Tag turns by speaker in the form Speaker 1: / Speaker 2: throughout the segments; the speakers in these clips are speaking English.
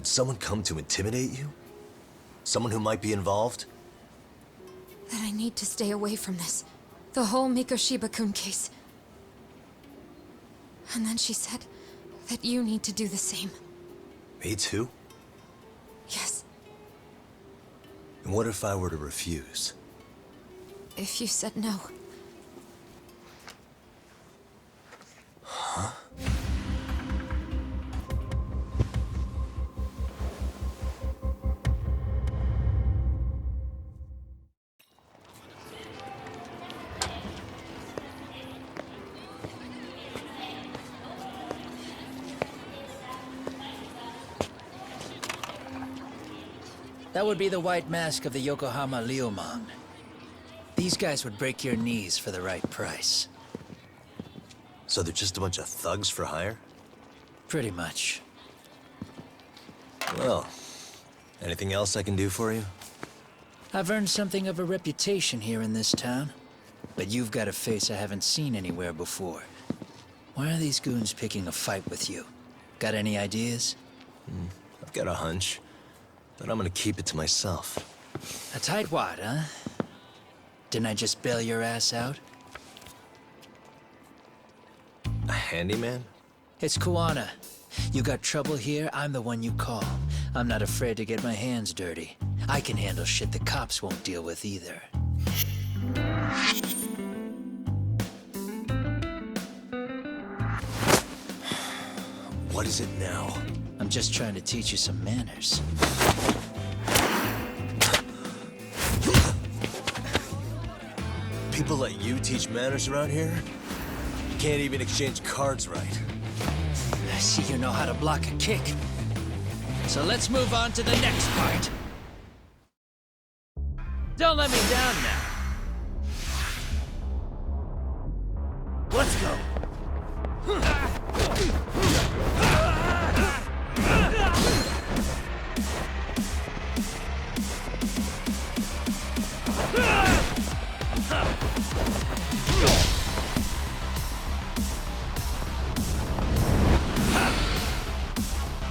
Speaker 1: Did someone come to intimidate you? Someone who might be involved?
Speaker 2: That I need to stay away from this. The whole Mikoshiba-kun case. And then she said that you need to do the same.
Speaker 1: Me too?
Speaker 2: Yes.
Speaker 1: And what if I were to refuse?
Speaker 2: If you said no.
Speaker 1: Huh?
Speaker 3: That would be the white mask of the Yokohama Liumang. These guys would break your knees for the right price.
Speaker 1: So they're just a bunch of thugs for hire?
Speaker 3: Pretty much.
Speaker 1: Well, anything else I can do for you?
Speaker 3: I've earned something of a reputation here in this town. But you've got a face I haven't seen anywhere before. Why are these goons picking a fight with you? Got any ideas?
Speaker 1: I've got a hunch, but I'm gonna keep it to myself.
Speaker 3: A tightwad, huh? Didn't I just bail your ass out?
Speaker 1: A handyman?
Speaker 3: It's Kuwana. You got trouble here, I'm the one you call. I'm not afraid to get my hands dirty. I can handle shit the cops won't deal with either.
Speaker 1: What is it now?
Speaker 3: I'm just trying to teach you some manners.
Speaker 1: People let you teach manners around here? You can't even exchange cards right.
Speaker 3: I see you know how to block a kick. So let's move on to the next part. Don't let me down now. Let's go.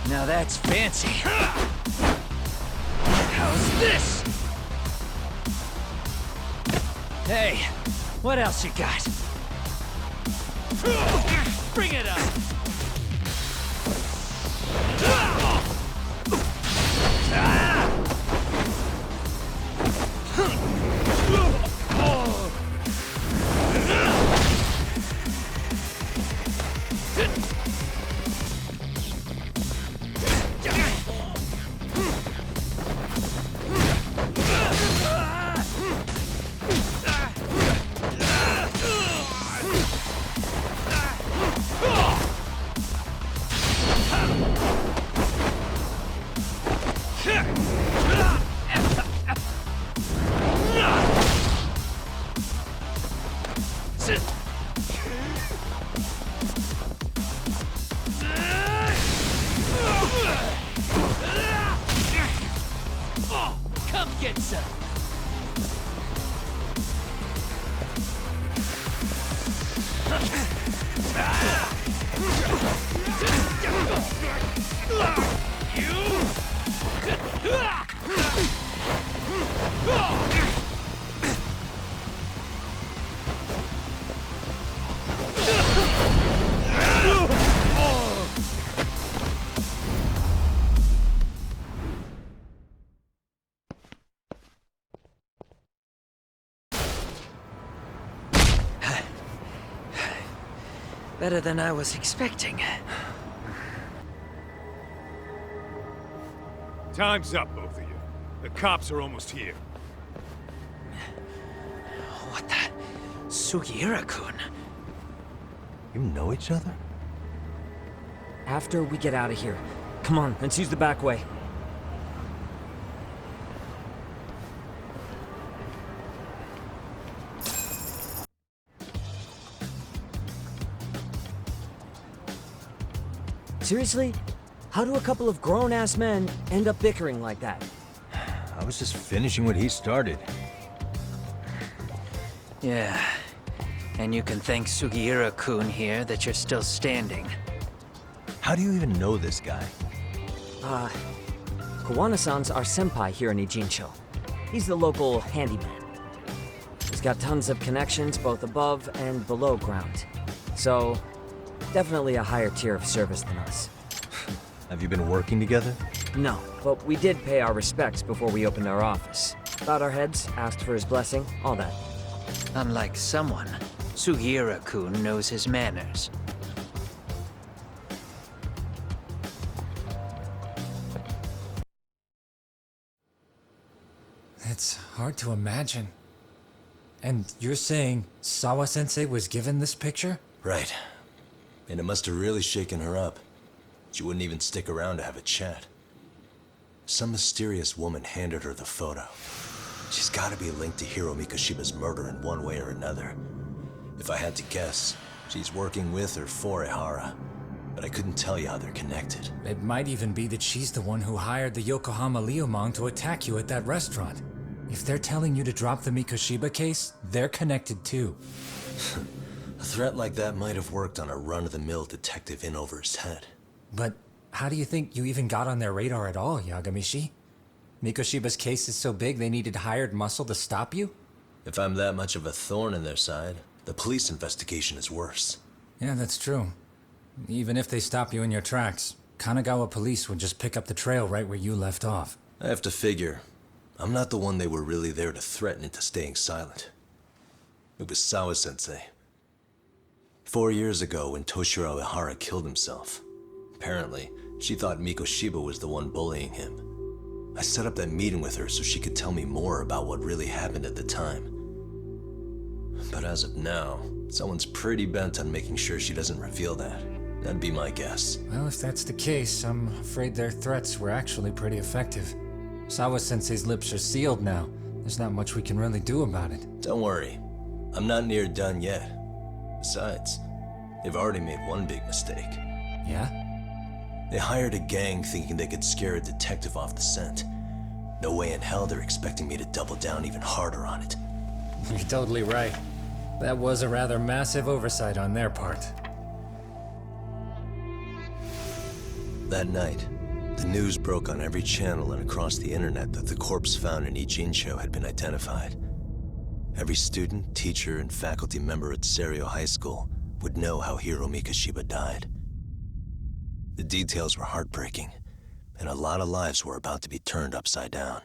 Speaker 3: Now that's fancy. How's this? Hey, what else you got? Bring it up! Come get some. Better than I was expecting.
Speaker 4: Time's up, both of you. The cops are almost here.
Speaker 3: What the? Sugiura-kun?
Speaker 1: You know each other?
Speaker 5: After we get out of here. Come on, let's use the back way. Seriously? How do a couple of grown-ass men end up bickering like that?
Speaker 1: I was just finishing what he started.
Speaker 3: Yeah. And you can thank Sugiura-kun here that you're still standing.
Speaker 1: How do you even know this guy?
Speaker 5: Kawana-san's our senpai here in Ijincho. He's the local handyman. He's got tons of connections both above and below ground. So, definitely a higher tier of service than us.
Speaker 1: Have you been working together?
Speaker 5: No, but we did pay our respects before we opened our office. Bowed our heads, asked for his blessing, all that.
Speaker 3: Unlike someone, Sugiura-kun knows his manners.
Speaker 6: It's hard to imagine. And you're saying Sawa-sensei was given this picture?
Speaker 1: Right. And it must have really shaken her up. She wouldn't even stick around to have a chat. Some mysterious woman handed her the photo. She's gotta be linked to Hiro Mikoshiba's murder in one way or another. If I had to guess, she's working with or for Ehara. But I couldn't tell you how they're connected.
Speaker 6: It might even be that she's the one who hired the Yokohama Liumang to attack you at that restaurant. If they're telling you to drop the Mikoshiba case, they're connected too.
Speaker 1: A threat like that might have worked on a run-of-the-mill detective in over his head.
Speaker 6: But how do you think you even got on their radar at all, Yagamishi? Mikoshiba's case is so big they needed hired muscle to stop you?
Speaker 1: If I'm that much of a thorn in their side, the police investigation is worse.
Speaker 6: Yeah, that's true. Even if they stop you in your tracks, Kanagawa police would just pick up the trail right where you left off.
Speaker 1: I have to figure, I'm not the one they were really there to threaten into staying silent. It was Sawa-sensei. 4 years ago, when Toshiro Ehara killed himself, apparently, she thought Mikoshiba was the one bullying him. I set up that meeting with her so she could tell me more about what really happened at the time. But as of now, someone's pretty bent on making sure she doesn't reveal that. That'd be my guess.
Speaker 6: Well, if that's the case, I'm afraid their threats were actually pretty effective. Sawa-sensei's lips are sealed now. There's not much we can really do about it.
Speaker 1: Don't worry. I'm not near done yet. Besides, they've already made one big mistake.
Speaker 6: Yeah?
Speaker 1: They hired a gang thinking they could scare a detective off the scent. No way in hell they're expecting me to double down even harder on it.
Speaker 6: You're totally right. That was a rather massive oversight on their part.
Speaker 1: That night, the news broke on every channel and across the internet that the corpse found in Ijincho had been identified. Every student, teacher, and faculty member at Serio High School would know how Hiro Mikoshiba died. The details were heartbreaking, and a lot of lives were about to be turned upside down.